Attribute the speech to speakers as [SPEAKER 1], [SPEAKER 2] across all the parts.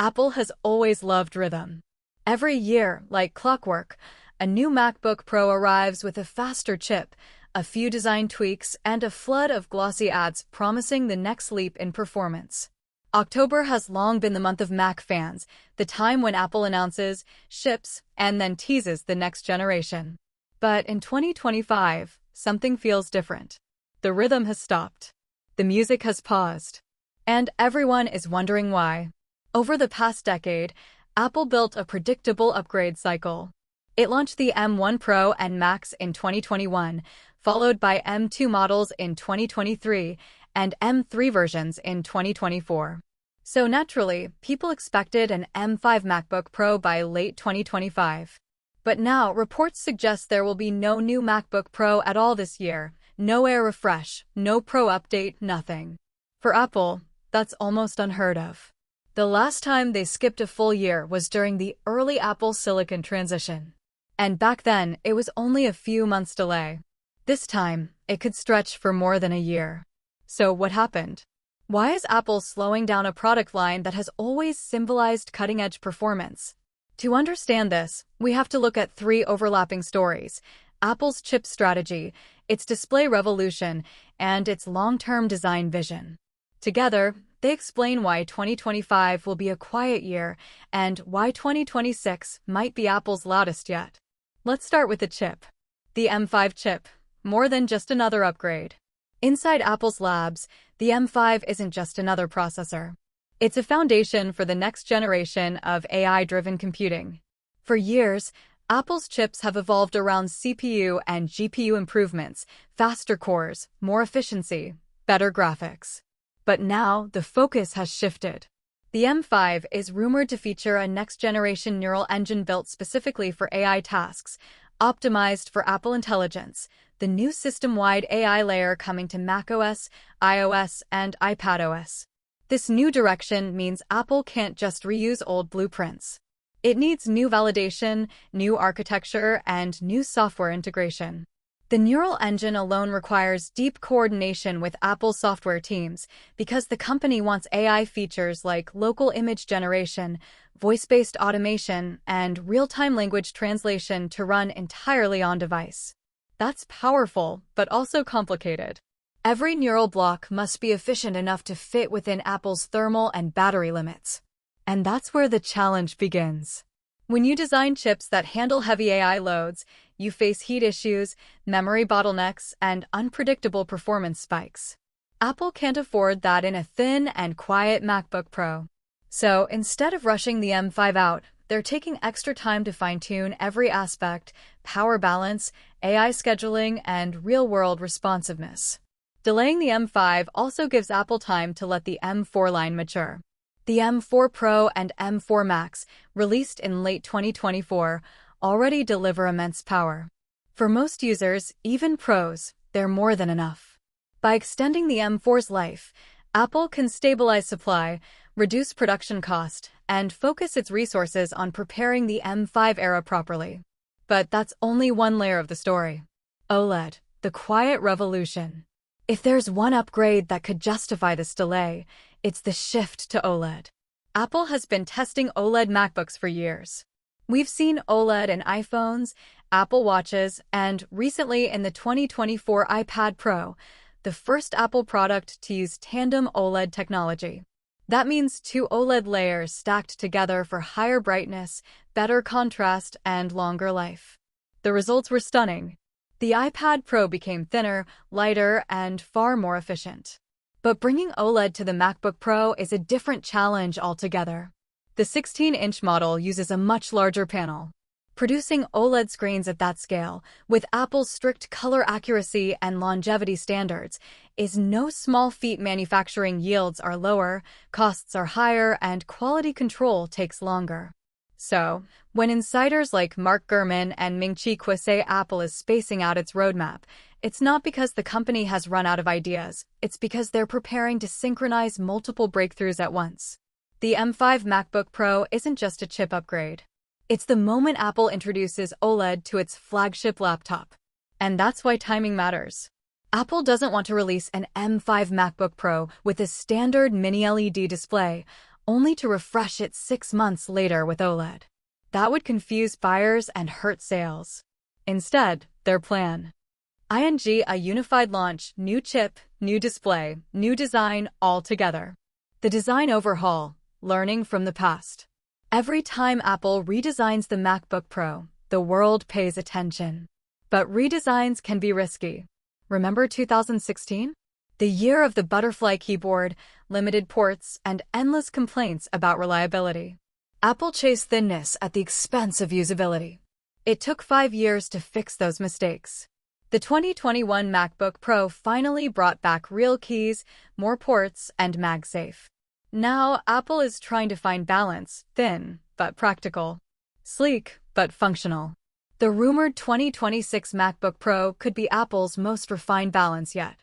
[SPEAKER 1] Apple has always loved rhythm. Every year, like clockwork, a new MacBook Pro arrives with a faster chip, a few design tweaks, and a flood of glossy ads promising the next leap in performance. October has long been the month of Mac fans, the time when Apple announces, ships, and then teases the next generation. But in 2025, something feels different. The rhythm has stopped. The music has paused. And everyone is wondering why. Over the past decade, Apple built a predictable upgrade cycle. It launched the M1 Pro and Max in 2021, followed by M2 models in 2023 and M3 versions in 2024. So naturally, people expected an M5 MacBook Pro by late 2025. But now, reports suggest there will be no new MacBook Pro at all this year, no Air refresh, no Pro update, nothing. For Apple, that's almost unheard of. The last time they skipped a full year was during the early Apple Silicon transition. And back then, it was only a few months delay. This time, it could stretch for more than a year. So what happened? Why is Apple slowing down a product line that has always symbolized cutting-edge performance? To understand this, we have to look at three overlapping stories: Apple's chip strategy, its display revolution, and its long-term design vision. Together, they explain why 2025 will be a quiet year and why 2026 might be Apple's loudest yet. Let's start with the chip. The M5 chip, more than just another upgrade. Inside Apple's labs, the M5 isn't just another processor. It's a foundation for the next generation of AI-driven computing. For years, Apple's chips have evolved around CPU and GPU improvements, faster cores, more efficiency, better graphics. But now, the focus has shifted. The M5 is rumored to feature a next-generation neural engine built specifically for AI tasks, optimized for Apple Intelligence, the new system-wide AI layer coming to macOS, iOS, and iPadOS. This new direction means Apple can't just reuse old blueprints. It needs new validation, new architecture, and new software integration. The neural engine alone requires deep coordination with Apple's software teams because the company wants AI features like local image generation, voice-based automation, and real-time language translation to run entirely on-device. That's powerful, but also complicated. Every neural block must be efficient enough to fit within Apple's thermal and battery limits. And that's where the challenge begins. When you design chips that handle heavy AI loads, you face heat issues, memory bottlenecks, and unpredictable performance spikes. Apple can't afford that in a thin and quiet MacBook Pro. So instead of rushing the M5 out, they're taking extra time to fine-tune every aspect: power balance, AI scheduling, and real-world responsiveness. Delaying the M5 also gives Apple time to let the M4 line mature. The M4 Pro and M4 Max, released in late 2024, already deliver immense power. For most users, even pros, they're more than enough. By extending the M4's life, Apple can stabilize supply, reduce production cost, and focus its resources on preparing the M5 era properly. But that's only one layer of the story. OLED, the quiet revolution. If there's one upgrade that could justify this delay, it's the shift to OLED. Apple has been testing OLED MacBooks for years. We've seen OLED in iPhones, Apple Watches, and recently in the 2024 iPad Pro, the first Apple product to use tandem OLED technology. That means two OLED layers stacked together for higher brightness, better contrast, and longer life. The results were stunning. The iPad Pro became thinner, lighter, and far more efficient. But bringing OLED to the MacBook Pro is a different challenge altogether. The 16-inch model uses a much larger panel. Producing OLED screens at that scale, with Apple's strict color accuracy and longevity standards, is no small feat. Manufacturing yields are lower, costs are higher, and quality control takes longer. So, when insiders like Mark Gurman and Ming-Chi Kuo say Apple is spacing out its roadmap, it's not because the company has run out of ideas, it's because they're preparing to synchronize multiple breakthroughs at once. The M5 MacBook Pro isn't just a chip upgrade. It's the moment Apple introduces OLED to its flagship laptop. And that's why timing matters. Apple doesn't want to release an M5 MacBook Pro with a standard mini LED display, only to refresh it 6 months later with OLED. That would confuse buyers and hurt sales. Instead, their plan: a unified launch, new chip, new display, new design, all together. The design overhaul, learning from the past. Every time Apple redesigns the MacBook Pro, the world pays attention. But redesigns can be risky. Remember 2016? The year of the butterfly keyboard, limited ports, and endless complaints about reliability. Apple chased thinness at the expense of usability. It took 5 years to fix those mistakes. The 2021 MacBook Pro finally brought back real keys, more ports, and MagSafe. Now, Apple is trying to find balance, thin but practical, sleek but functional. The rumored 2026 MacBook Pro could be Apple's most refined balance yet.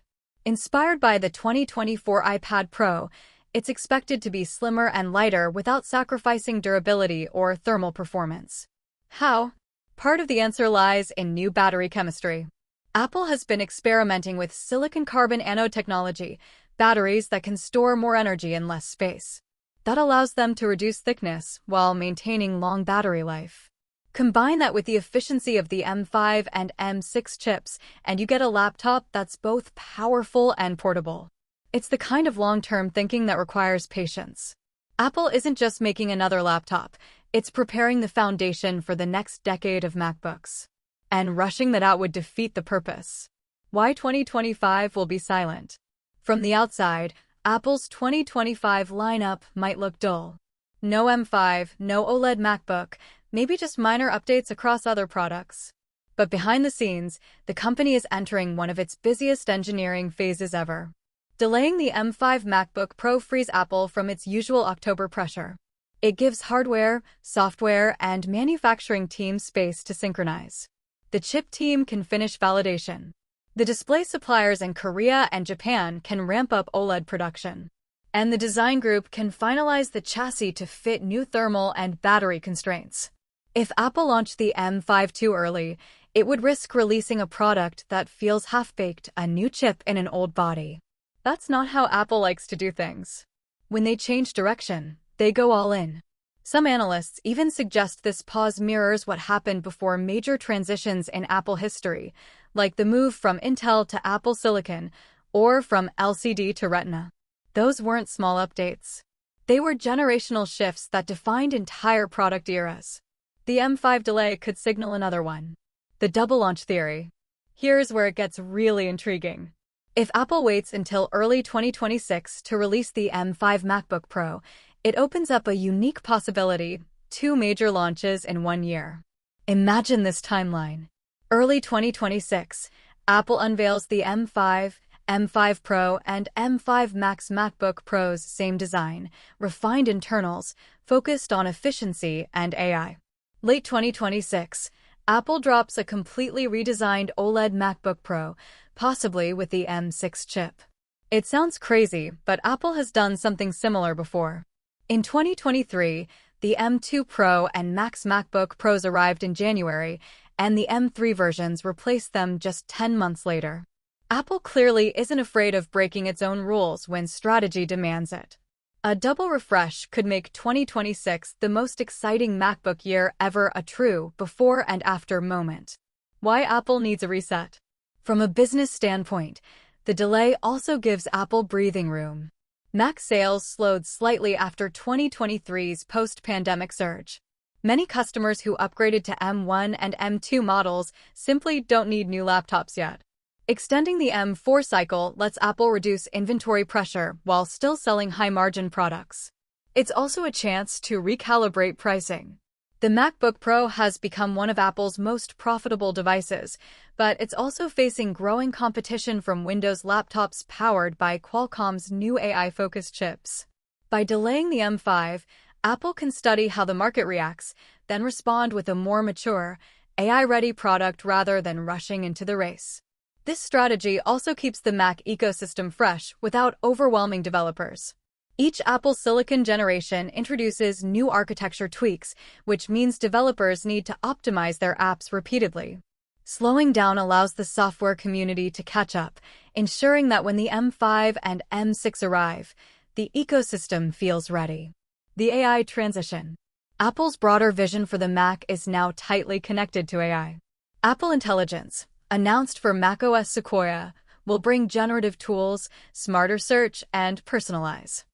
[SPEAKER 1] Inspired by the 2024 iPad Pro, it's expected to be slimmer and lighter without sacrificing durability or thermal performance. How? Part of the answer lies in new battery chemistry. Apple has been experimenting with silicon-carbon anode technology, batteries that can store more energy in less space. That allows them to reduce thickness while maintaining long battery life. Combine that with the efficiency of the M5 and M6 chips, and you get a laptop that's both powerful and portable. It's the kind of long-term thinking that requires patience. Apple isn't just making another laptop, it's preparing the foundation for the next decade of MacBooks. And rushing that out would defeat the purpose. Why 2025 will be silent? From the outside, Apple's 2025 lineup might look dull. No M5, no OLED MacBook, maybe just minor updates across other products. But behind the scenes, the company is entering one of its busiest engineering phases ever. Delaying the M5 MacBook Pro frees Apple from its usual October pressure. It gives hardware, software, and manufacturing teams space to synchronize. The chip team can finish validation. The display suppliers in Korea and Japan can ramp up OLED production. And the design group can finalize the chassis to fit new thermal and battery constraints. If Apple launched the M5 too early, it would risk releasing a product that feels half-baked, a new chip in an old body. That's not how Apple likes to do things. When they change direction, they go all in. Some analysts even suggest this pause mirrors what happened before major transitions in Apple history, like the move from Intel to Apple Silicon or from LCD to Retina. Those weren't small updates. They were generational shifts that defined entire product eras. The M5 delay could signal another one. The double launch theory. Here's where it gets really intriguing. If Apple waits until early 2026 to release the M5 MacBook Pro, it opens up a unique possibility: 2 major launches in 1 year. Imagine this timeline. Early 2026, Apple unveils the M5, M5 Pro, and M5 Max MacBook Pros, same design, refined internals, focused on efficiency and AI. Late 2026, Apple drops a completely redesigned OLED MacBook Pro, possibly with the M6 chip. It sounds crazy, but Apple has done something similar before. In 2023, the M2 Pro and Max MacBook Pros arrived in January, and the M3 versions replaced them just 10 months later. Apple clearly isn't afraid of breaking its own rules when strategy demands it. A double refresh could make 2026 the most exciting MacBook year ever, a true before and after moment. Why Apple needs a reset? From a business standpoint, the delay also gives Apple breathing room. Mac sales slowed slightly after 2023's post-pandemic surge. Many customers who upgraded to M1 and M2 models simply don't need new laptops yet. Extending the M4 cycle lets Apple reduce inventory pressure while still selling high-margin products. It's also a chance to recalibrate pricing. The MacBook Pro has become one of Apple's most profitable devices, but it's also facing growing competition from Windows laptops powered by Qualcomm's new AI-focused chips. By delaying the M5, Apple can study how the market reacts, then respond with a more mature, AI-ready product rather than rushing into the race. This strategy also keeps the Mac ecosystem fresh without overwhelming developers. Each Apple Silicon generation introduces new architecture tweaks, which means developers need to optimize their apps repeatedly. Slowing down allows the software community to catch up, ensuring that when the M5 and M6 arrive, the ecosystem feels ready. The AI transition. Apple's broader vision for the Mac is now tightly connected to AI. Apple Intelligence, announced for macOS Sequoia, will bring generative tools, smarter search, and personalize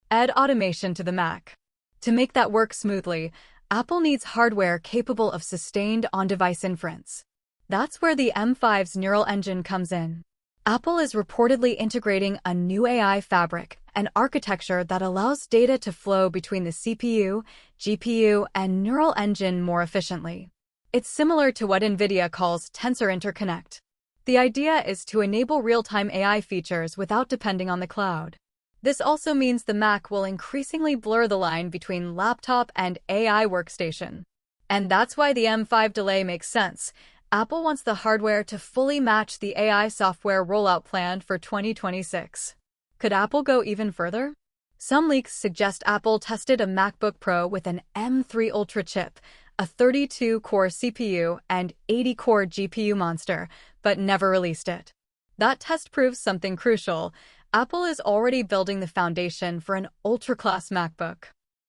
[SPEAKER 1] Ed automation to the Mac. To make that work smoothly, Apple needs hardware capable of sustained on-device inference. That's where the M5's neural engine comes in. Apple is reportedly integrating a new AI fabric, an architecture that allows data to flow between the CPU, GPU, and neural engine more efficiently. It's similar to what NVIDIA calls tensor interconnect. The idea is to enable real-time AI features without depending on the cloud. This also means the Mac will increasingly blur the line between laptop and AI workstation. And that's why the M5 delay makes sense. Apple wants the hardware to fully match the AI software rollout plan for 2026. Could Apple go even further? Some leaks suggest Apple tested a MacBook Pro with an M3 Ultra chip, a 32-core CPU and 80-core GPU monster, but never released it. That test proves something crucial. Apple is already building the foundation for an ultra-class MacBook.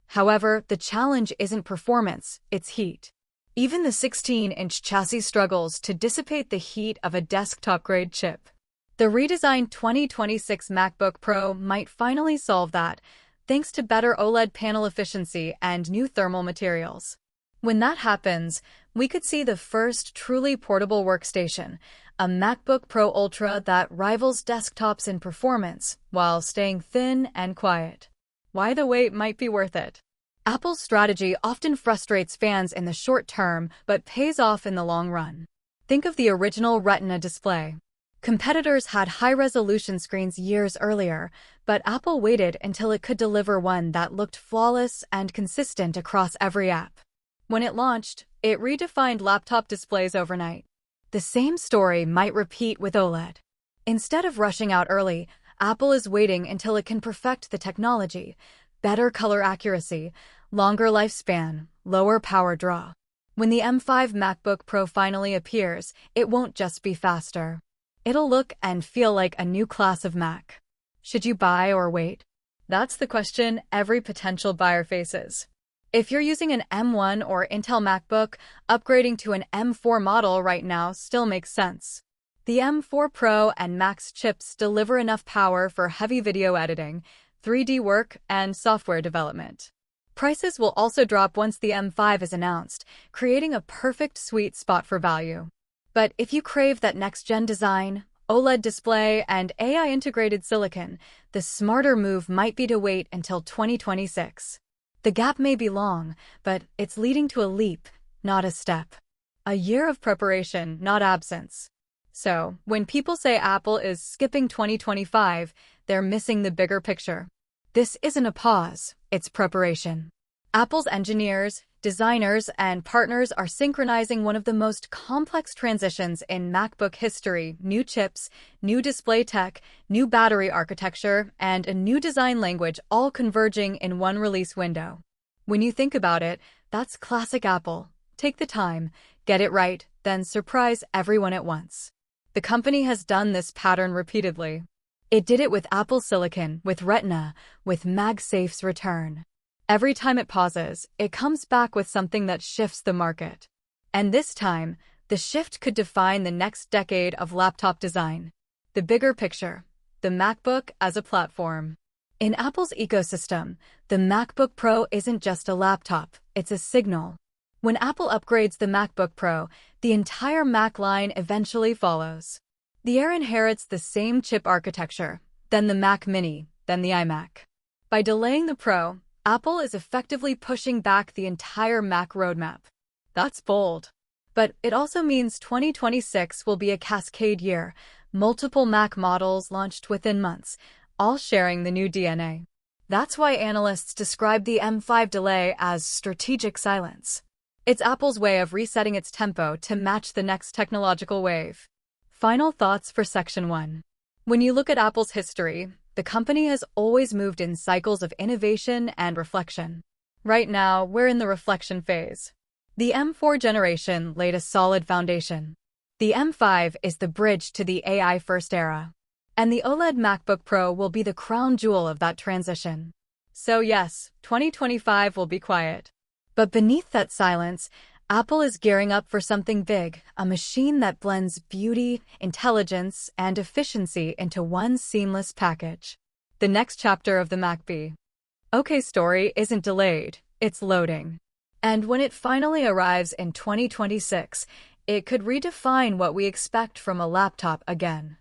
[SPEAKER 1] However, the challenge isn't performance, it's heat. Even the 16-inch chassis struggles to dissipate the heat of a desktop-grade chip. The redesigned 2026 MacBook Pro might finally solve that, thanks to better OLED panel efficiency and new thermal materials. When that happens, we could see the first truly portable workstation, a MacBook Pro Ultra that rivals desktops in performance while staying thin and quiet. Why the wait might be worth it. Apple's strategy often frustrates fans in the short term but pays off in the long run. Think of the original Retina display. Competitors had high-resolution screens years earlier, but Apple waited until it could deliver one that looked flawless and consistent across every app. When it launched, it redefined laptop displays overnight. The same story might repeat with OLED. Instead of rushing out early, Apple is waiting until it can perfect the technology, better color accuracy, longer lifespan, lower power draw. When the M5 MacBook Pro finally appears, it won't just be faster. It'll look and feel like a new class of Mac. Should you buy or wait? That's the question every potential buyer faces. If you're using an M1 or Intel MacBook, upgrading to an M4 model right now still makes sense. The M4 Pro and Max chips deliver enough power for heavy video editing, 3D work, and software development. Prices will also drop once the M5 is announced, creating a perfect sweet spot for value. But if you crave that next-gen design, OLED display, and AI-integrated silicon, the smarter move might be to wait until 2026. The gap may be long, but it's leading to a leap, not a step. A year of preparation, not absence. So, when people say Apple is skipping 2025, they're missing the bigger picture. This isn't a pause, it's preparation. Apple's engineers, designers, and partners are synchronizing one of the most complex transitions in MacBook history: new chips, new display tech, new battery architecture, and a new design language all converging in one release window. When you think about it, that's classic Apple. Take the time, get it right, then surprise everyone at once. The company has done this pattern repeatedly. It did it with Apple Silicon, with Retina, with MagSafe's return. Every time it pauses, it comes back with something that shifts the market. And this time, the shift could define the next decade of laptop design. The bigger picture, the MacBook as a platform. In Apple's ecosystem, the MacBook Pro isn't just a laptop, it's a signal. When Apple upgrades the MacBook Pro, the entire Mac line eventually follows. The Air inherits the same chip architecture, then the Mac Mini, then the iMac. By delaying the Pro, Apple is effectively pushing back the entire Mac roadmap. That's bold. But it also means 2026 will be a cascade year, multiple Mac models launched within months, all sharing the new DNA. That's why analysts describe the M5 delay as strategic silence. It's Apple's way of resetting its tempo to match the next technological wave. Final thoughts for Section 1. When you look at Apple's history, the company has always moved in cycles of innovation and reflection. Right now, we're in the reflection phase. The M4 generation laid a solid foundation. The M5 is the bridge to the AI-first era. And the OLED MacBook Pro will be the crown jewel of that transition. So yes, 2025 will be quiet. But beneath that silence, Apple is gearing up for something big, a machine that blends beauty, intelligence, and efficiency into one seamless package. The next chapter of the MacBook OK story isn't delayed, it's loading. And when it finally arrives in 2026, it could redefine what we expect from a laptop again.